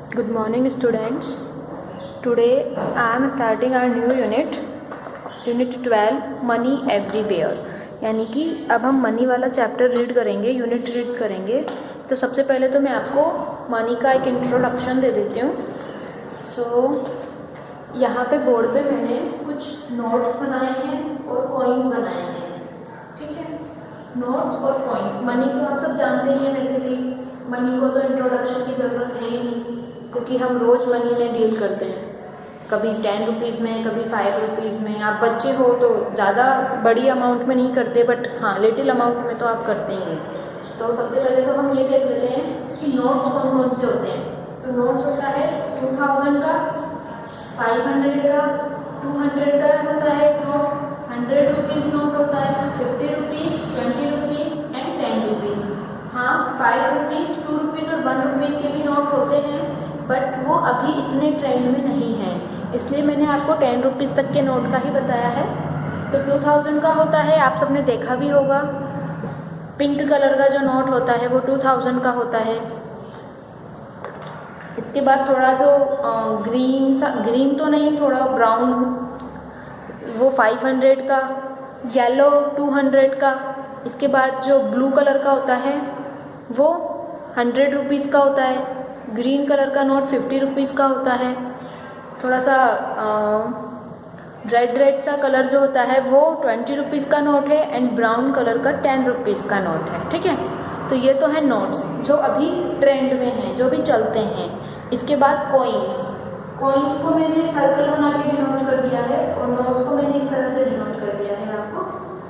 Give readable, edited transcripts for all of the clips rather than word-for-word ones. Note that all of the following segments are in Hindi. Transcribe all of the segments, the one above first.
Good morning students. Today I am starting our new unit 12 money everywhere. यानी कि अब हम मनी वाला चैप्टर रीड करेंगे, यूनिट रीड करेंगे। तो सबसे पहले तो मैं आपको मनी का एक इंट्रोडक्शन दे देती हूँ। यहाँ पे बोर्ड पे मैंने कुछ नोट्स बनाए हैं और कॉइन्स बनाए हैं, ठीक है। नोट्स और कॉइन्स, मनी को आप सब जानते ही हैं। वैसे भी मनी को तो इंट्रोडक्शन की ज़रूरत है ही नहीं, क्योंकि हम रोज़ मनी में डील करते हैं। कभी 10 रुपीज़ में, कभी 5 रुपीज़ में। आप बच्चे हो तो ज़्यादा बड़ी अमाउंट में नहीं करते, बट हाँ लिटिल अमाउंट में तो आप करते ही हैं। तो सबसे पहले तो हम ये देख लेते हैं कि नोट्स कौन कौन से होते हैं। तो नोट्स होता है 2000 का, 500 का, 200 का होता है नोट, 100 रुपीज़ नोट होता है, 50 रुपीज़, 20 रुपीज़ एंड 10 रुपीज़। हाँ, 5 रुपीज़, 2 रुपीज़ और 1 रुपीज़ के भी नोट होते हैं, बट वो अभी इतने ट्रेंड में नहीं है, इसलिए मैंने आपको 10 रुपीज़ तक के नोट का ही बताया है। तो 2000 का होता है, आप सबने देखा भी होगा, पिंक कलर का जो नोट होता है वो 2000 का होता है। इसके बाद थोड़ा जो ग्रीन तो नहीं, थोड़ा ब्राउन, वो 500 का, येलो 200 का। इसके बाद जो ब्लू कलर का होता है वो 100 रुपीज़ का होता है। ग्रीन कलर का नोट 50 रुपीज़ का होता है। थोड़ा सा रेड सा कलर जो होता है वो 20 रुपीज़ का नोट है, एंड ब्राउन कलर का 10 रुपीज़ का नोट है, ठीक है। तो ये तो है नोट्स जो अभी ट्रेंड में हैं, जो भी चलते हैं। इसके बाद कॉइन्स को मैंने सर्कल बना के डिनोट कर दिया है, और नोट्स को मैंने इस तरह से डिनोट कर दिया है आपको,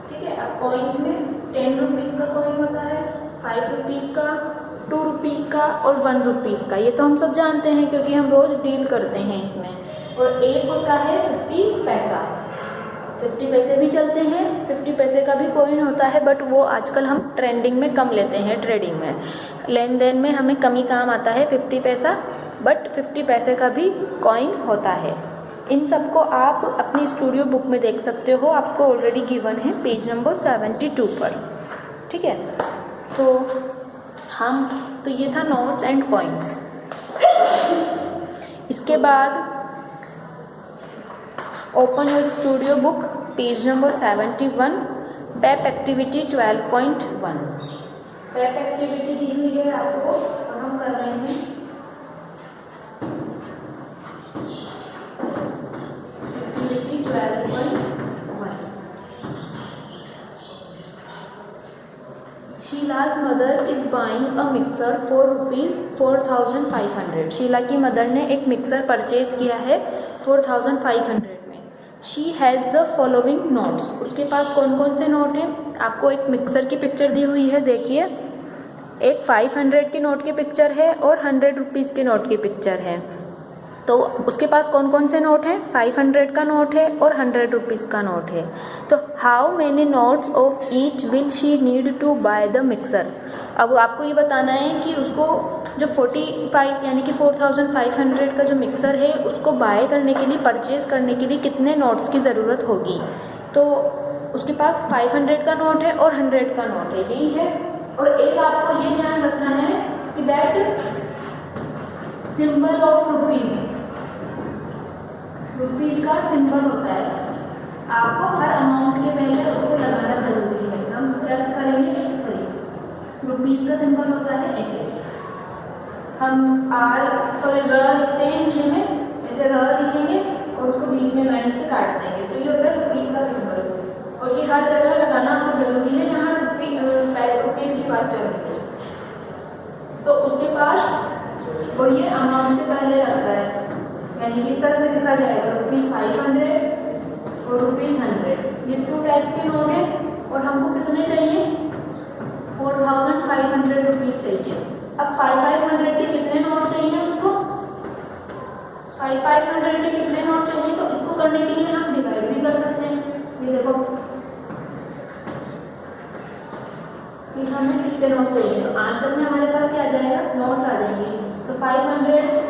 ठीक है। अब कॉइन्स में 10 रुपीज़ का कॉइन होता है, 5 रुपीज़ का, 2 रुपीज़ का और 1 रुपीज़ का। ये तो हम सब जानते हैं क्योंकि हम रोज़ डील करते हैं इसमें। और एक होता है 50 पैसा, 50 पैसे भी चलते हैं, 50 पैसे का भी कॉइन होता है, बट वो आजकल हम ट्रेंडिंग में कम लेते हैं। ट्रेडिंग में, लेन देन में हमें कम ही काम आता है 50 पैसा, बट 50 पैसे का भी कॉइन होता है। इन सबको आप अपनी स्टूडियो बुक में देख सकते हो, आपको ऑलरेडी गिवन है पेज नंबर 72 पर, ठीक है। तो ये था नोट्स एंड कॉइन्स। इसके बाद open your studio book, page number 71, पैप एक्टिविटी 12.1। पैप एक्टिविटी दी हुई है आपको और हम कर रहे हैं activity 12.1। Sheela's mother is buying a mixer for rupees 4500। Sheela की मदर ने एक मिक्सर परचेज किया है 4500 में। She has the following notes. उसके पास कौन कौन से नोट हैं? आपको एक मिक्सर की पिक्चर दी हुई है, देखिए। एक 500 के नोट की पिक्चर है और 100 रुपीज़ के नोट की पिक्चर है। तो उसके पास कौन कौन से नोट हैं? 500 का नोट है और 100 रुपीज़ का नोट है। तो how many notes of each will she need to buy the mixer. अब आपको ये बताना है कि उसको जो 45 यानी कि 4500 का जो मिक्सर है उसको बाय करने के लिए, परचेज करने के लिए कितने नोट्स की ज़रूरत होगी। तो उसके पास 500 का नोट है और 100 का नोट है, यही है। और एक आपको ये ध्यान रखना है कि दैट सिंबल ऑफ रुपीज़ का सिंबल होता है, आपको हर अमाउंट के पहले उसको लगाना जरूरी है। हम क्या करेंगे? रुपीज़ का सिंबल होता है ऐसे, हम र लिखते हैं नीचे में, ऐसे र लिखेंगे और उसको बीच में लाइन से काट देंगे, तो ये होता है रुपीज़ का सिंबल। और ये हर जगह लगाना आपको जरूरी है जहाँ रुपीज़ की बात चल रही है। तो उसके पास और ये अमाउंट से पहले रखता है, यानी कि इस तरह से लिखा जाएगा रुपीज़ 500 और रुपीज़ 100। ये 2 टाइप्स के नोट है और हमको कितने चाहिए? 4500 रुपीज़ चाहिए। अब 500 के कितने नोट चाहिए उसको? 500 के कितने नोट चाहिए? तो इसको करने के लिए हम डिवाइड भी कर सकते हैं। ये देखो कि हमें कितने नोट चाहिए, तो आंसर में हमारे पास क्या आ जाएगा? नोट्स आ जाएंगे। तो 500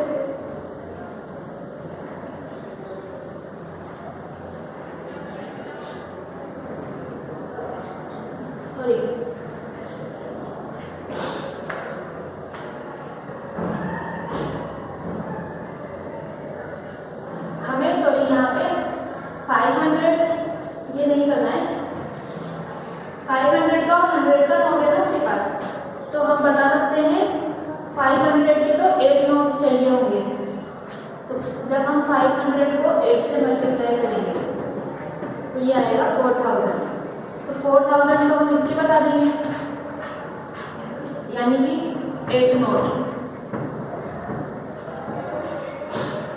जब हम 500 को 8 से मल्टीप्लाई करेंगे तो ये आएगा 4000। तो 4000 को हम इससे बता देंगे, यानी कि 8 नोट।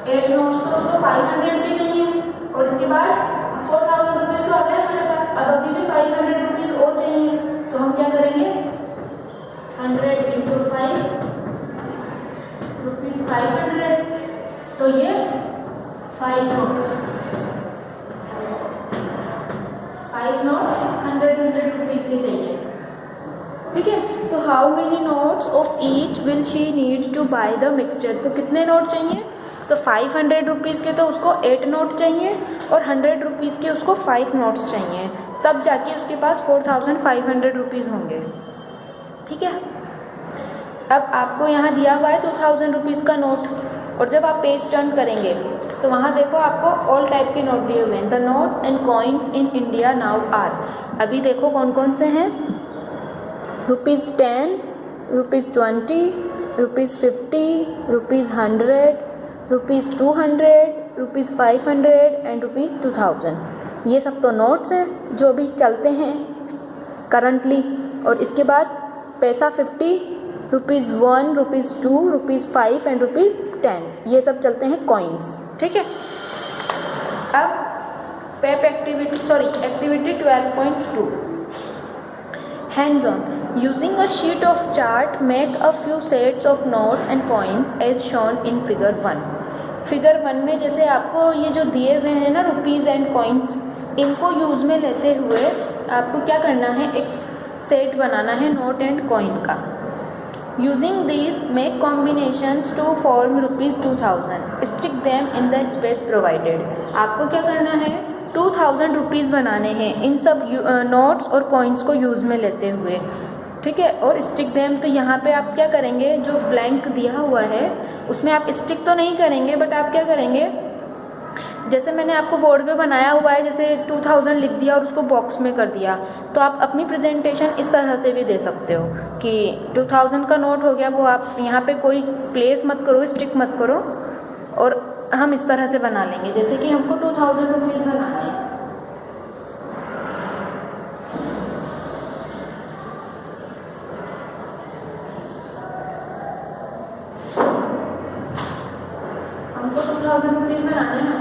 8 नोट्स तो उसको 500 के चाहिए और इसके बाद 4000 रुपीज़ तो आ गया हमारे पास। अब अभी भी 500 रुपीज़ और चाहिए, तो हम क्या करेंगे 100 × 5 रुपीज़ 500, तो ये 5 नोट्स 100 रुपीज़ के चाहिए। ठीक है, तो how many notes of each will she need to buy the mixture. तो कितने नोट चाहिए, तो 500 रुपीज़ के तो उसको 8 नोट चाहिए और 100 रुपीज़ के उसको 5 नोट्स चाहिए, तब जाके उसके पास 4500 रुपीज़ होंगे। ठीक है, अब आपको यहाँ दिया हुआ है 2000 रुपीज़ का नोट, और जब आप पेज टर्न करेंगे तो वहाँ देखो आपको ऑल टाइप के नोट दिए हुए हैं। The notes and coins in India now are, अभी देखो कौन कौन से हैं, ₹10, ₹20, ₹50, ₹100, ₹200, ₹500 एंड ₹2000। ये सब तो नोट्स हैं जो भी चलते हैं करंटली। और इसके बाद पैसा 50, ₹1, ₹2, ₹5 एंड ₹10, ये सब चलते हैं कॉइन्स। ठीक है, अब पेप activity activity 12.2 hands on. Using a sheet of chart make a few sets of notes and coins as shown in figure 1। Figure 1 में जैसे आपको ये जो दिए हुए हैं ना रुपीज़ एंड कॉइन्स, इनको यूज़ में लेते हुए आपको क्या करना है, एक सेट बनाना है नोट एंड कॉइन का। Using these make combinations to form ₹2000, stick them in the space provided. आपको क्या करना है, 2000 रुपीज़ बनाने हैं इन सब नोट्स और कॉइन्स को यूज़ में लेते हुए। ठीक है, और स्टिक देम, तो यहाँ पे आप क्या करेंगे, जो ब्लैंक दिया हुआ है उसमें आप स्टिक तो नहीं करेंगे, बट आप क्या करेंगे, जैसे मैंने आपको बोर्ड पे बनाया हुआ है, जैसे 2000 लिख दिया और उसको बॉक्स में कर दिया, तो आप अपनी प्रेजेंटेशन इस तरह से भी दे सकते हो कि 2000 का नोट हो गया, वो आप यहाँ पे कोई प्लेस मत करो, स्टिक मत करो, और हम इस तरह से बना लेंगे जैसे कि हमको 2000 रुपीज़ बनाने हैं। हमको 2000 रुपीज़ बनाने हैं,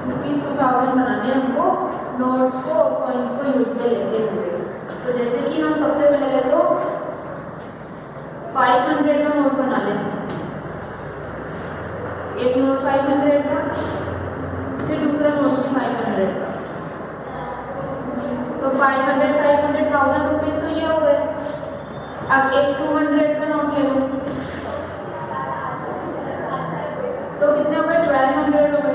₹2000 बनाने हैं हमको नोट्स को और कॉइन्स को यूज में लेते हुए। तो जैसे कि हम सबसे पहले तो 500 का नोट बना लेते हैं, एक नोट 500 का, फिर दूसरा नोट भी 500 का, तो 500 रुपीज़ तो ये हो गए। अब एक 200 का नोट ले लो, तो कितने हो गए, 1200 हो गए।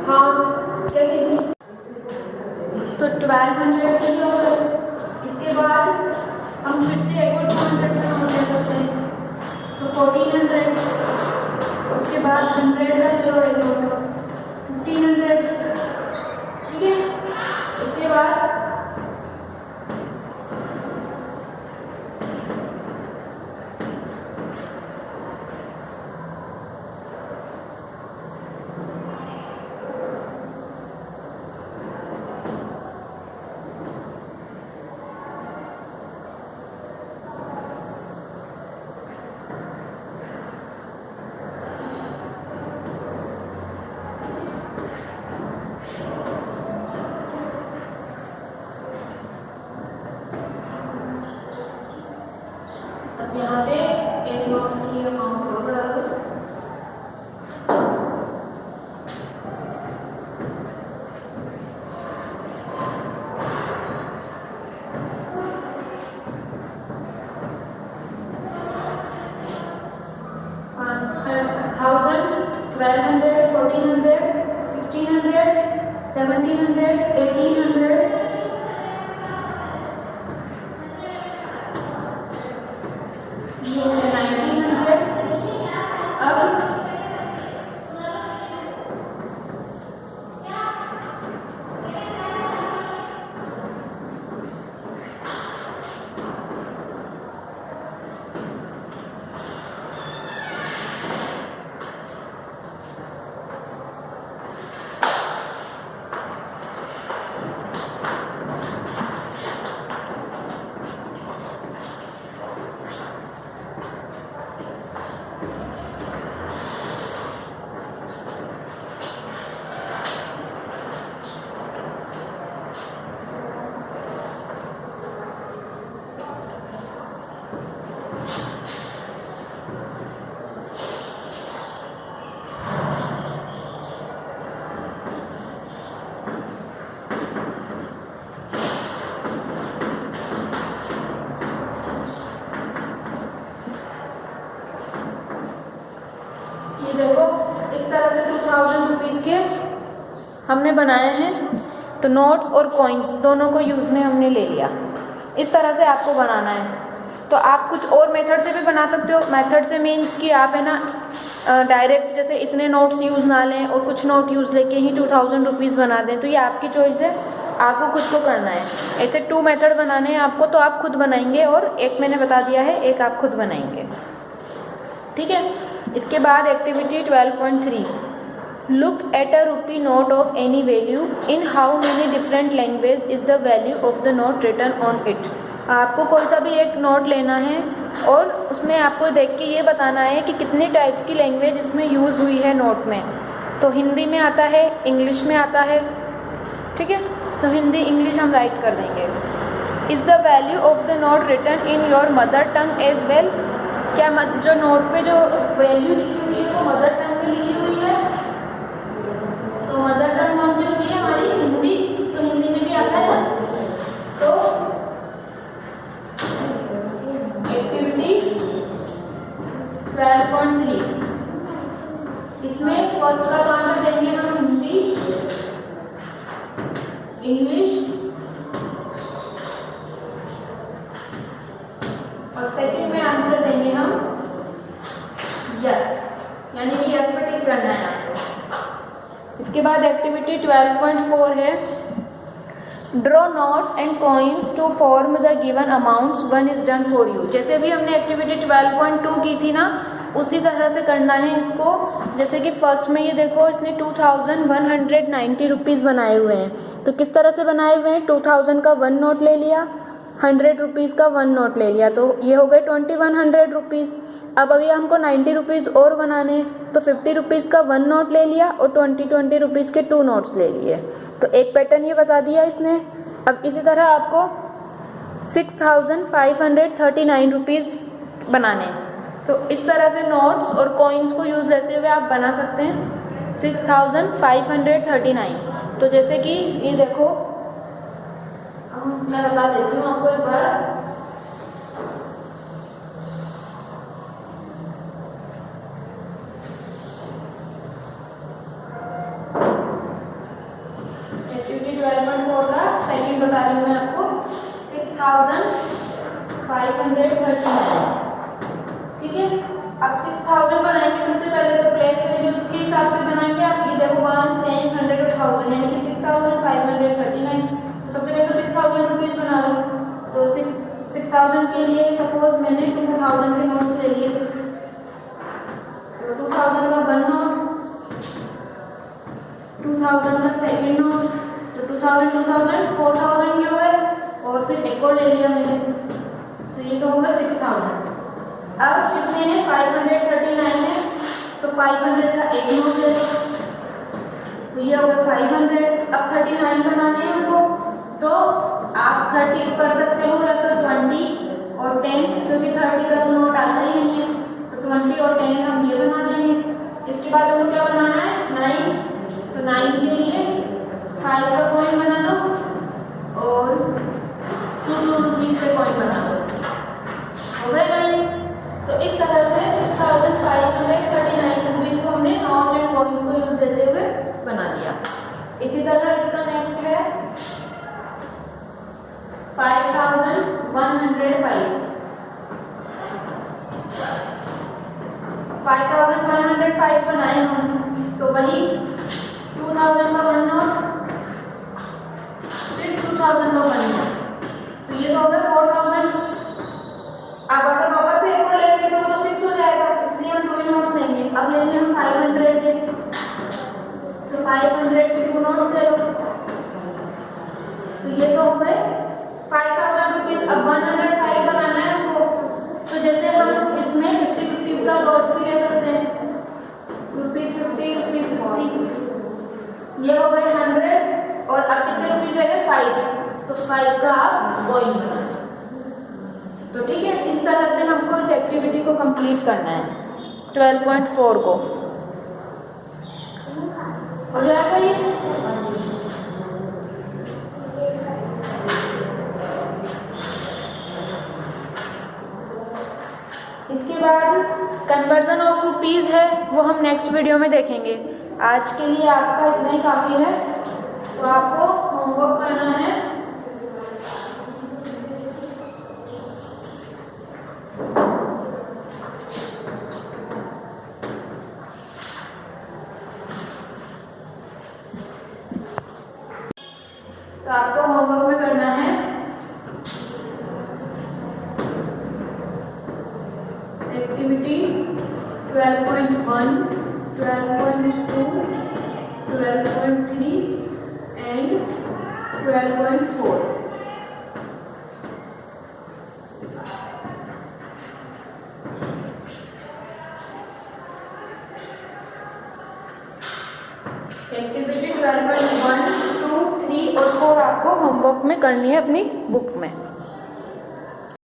हाँ, क्या कितनी, तो 1200 हो गए। इसके बाद हम फिर से एक और 200 का नोट ले सकते हैं, तो 1400। उसके बाद 100 का ले लो एक नोट, 1500। ठीक है, इसके बाद यहाँ पे एक नोट की अमाउंट और बढ़ा दो, $1000, 1200, 1400, 1600, 1700, 1800, 2000 रुपीज़ के हमने बनाए हैं। तो नोट्स और कॉइन्स दोनों को यूज़ में हमने ले लिया। इस तरह से आपको बनाना है। तो आप कुछ और मेथड से भी बना सकते हो। मेथड से मीन्स कि आप है ना डायरेक्ट जैसे इतने नोट्स यूज़ ना लें और कुछ नोट यूज़ लेके ही 2000 रुपीज़ बना दें, तो ये आपकी चॉइस है, आपको खुद को करना है। ऐसे 2 मेथड बनाने हैं आपको, तो आप खुद बनाएंगे और एक मैंने बता दिया है, एक आप खुद बनाएंगे। ठीक है। इसके बाद activity 12.3, look at a rupee note of any value in how many different language is the value of the note written on it. आपको कोई सा भी एक नोट लेना है और उसमें आपको देख के ये बताना है कि कितनी टाइप्स की लैंग्वेज इसमें यूज़ हुई है नोट में। तो हिंदी में आता है, इंग्लिश में आता है, ठीक है। तो हिंदी इंग्लिश हम राइट कर देंगे। Is the value of the note written in your mother tongue as well. क्या जो नोट पे जो वैल्यू लिखी हुई है वो मदर टंग में लिखी हुई है? तो मदर टंग कौन सी होती है हमारी? हिंदी। तो हिंदी में भी आता है। तो एक्टिविटी 12.3, इसमें फर्स्ट का आंसर देंगे हम हिंदी, इंग्लिश और सेकंड में आंसर देंगे हम यस, यानी कि यस पर टिक करना है आपको। इसके बाद एक्टिविटी 12.4 है, draw notes and coins to form the given amounts one is done for you. जैसे भी हमने एक्टिविटी 12.2 की थी ना, उसी तरह से करना है इसको। जैसे कि फर्स्ट में ये देखो, इसने 2190 रुपीज़ बनाए हुए हैं। तो किस तरह से बनाए हुए हैं? 2000 का 1 नोट ले लिया, 100 रुपीज़ का 1 नोट ले लिया, तो ये हो गए 2100 रुपीज़। अब अभी हमको 90 रुपीज़ और बनाने हैं, तो 50 रुपीज़ का 1 नोट ले लिया और 20 रुपीज़ के 2 नोट्स ले लिए। तो एक पैटर्न ये बता दिया इसने। अब इसी तरह आपको 6539 रुपीज़ बनाने हैं। तो इस तरह से नोट्स और कॉइन्स को यूज़ लेते हुए आप बना सकते हैं 6539। तो जैसे कि ये देखो, मैं बता देती हूँ आपको एक बार। एक्टिविटी 12.4 का सेकंड बता रही हूँ मैं आपको, 6539। ठीक है। अब 6000 बनाएंगे सबसे पहले, तो प्लेस वैल्यू उसके हिसाब से बनाएंगे। आप ये देखो 1, 10, 100 और 1000, यानी कि 6539। तो सबसे पहले तो 6000 रुपीज़ बना लो। तो 6000 के लिए सपोज मैंने 2000 के नोट्स ले लिए। तो 2000 का 1 नोट, 2000 का सेकेंड नोट, तो 2000 4000 के हुए, और फिर एक और ले लिया मैंने, तो ये तो होगा 6000। अब कितने हैं? 539 है, तो 500 का एक नोट ले लो, तो ये होगा 500। अब 39 बनाने हैं हमको, तो आप 30 कर सकते हो या तो 20 और 10, क्योंकि 30 का तो नोट आता ही नहीं है, तो 20 और 10 हम ये बना देंगे। इसके बाद हमको क्या बनाना है? 9। तो 9 के लिए 5 का कॉइन बना दो और 2 रुपीज़ से कॉइन बना दो, हो गए 9। तो इस तरह से 6539 रुपीज़ को हमने नोट्स एंड कॉइन्स को यूज देते हुए बना दिया। इसी तरह इसका नेक्स्ट है 5105। 5105 बनाए हम, तो वही 2000 का 1 नोट, फिर 2000 का 1 नोट, तो ये तो हो गया 4000। अब अगर वापस से एक और लेंगे तो वो तो 6 हो जाएगा, इसलिए हम 2 नोट्स लेंगे। अब लेंगे हम 500 के, तो 500 के 2 नोट्स ले लो, तो ये तो हो गए 5000 रुपीज़। अब 105 बनाना है हमको, तो जैसे हम इसमें 50-50 का लॉट भी ले सकते हैं, ₹50, ₹50, ये हो गए 100। और अब कितने रुपीज़ है? 5, तो 5 का आप कॉइन बनाना। तो ठीक है, इस तरह से हमको इस एक्टिविटी को कंप्लीट करना है 12.4 को। हो जाएगा ये? इसके बाद कन्वर्जन ऑफ रुपीज़ है, वो हम नेक्स्ट वीडियो में देखेंगे। आज के लिए आपका इतना ही काफ़ी है। तो आपको होमवर्क करना है एक्टिविटी 12.1, 12.2, 12.3 एंड 12.4। एक्टिविटी 12.1, 2, 3 और 4 आपको होमवर्क में करनी है अपनी बुक में।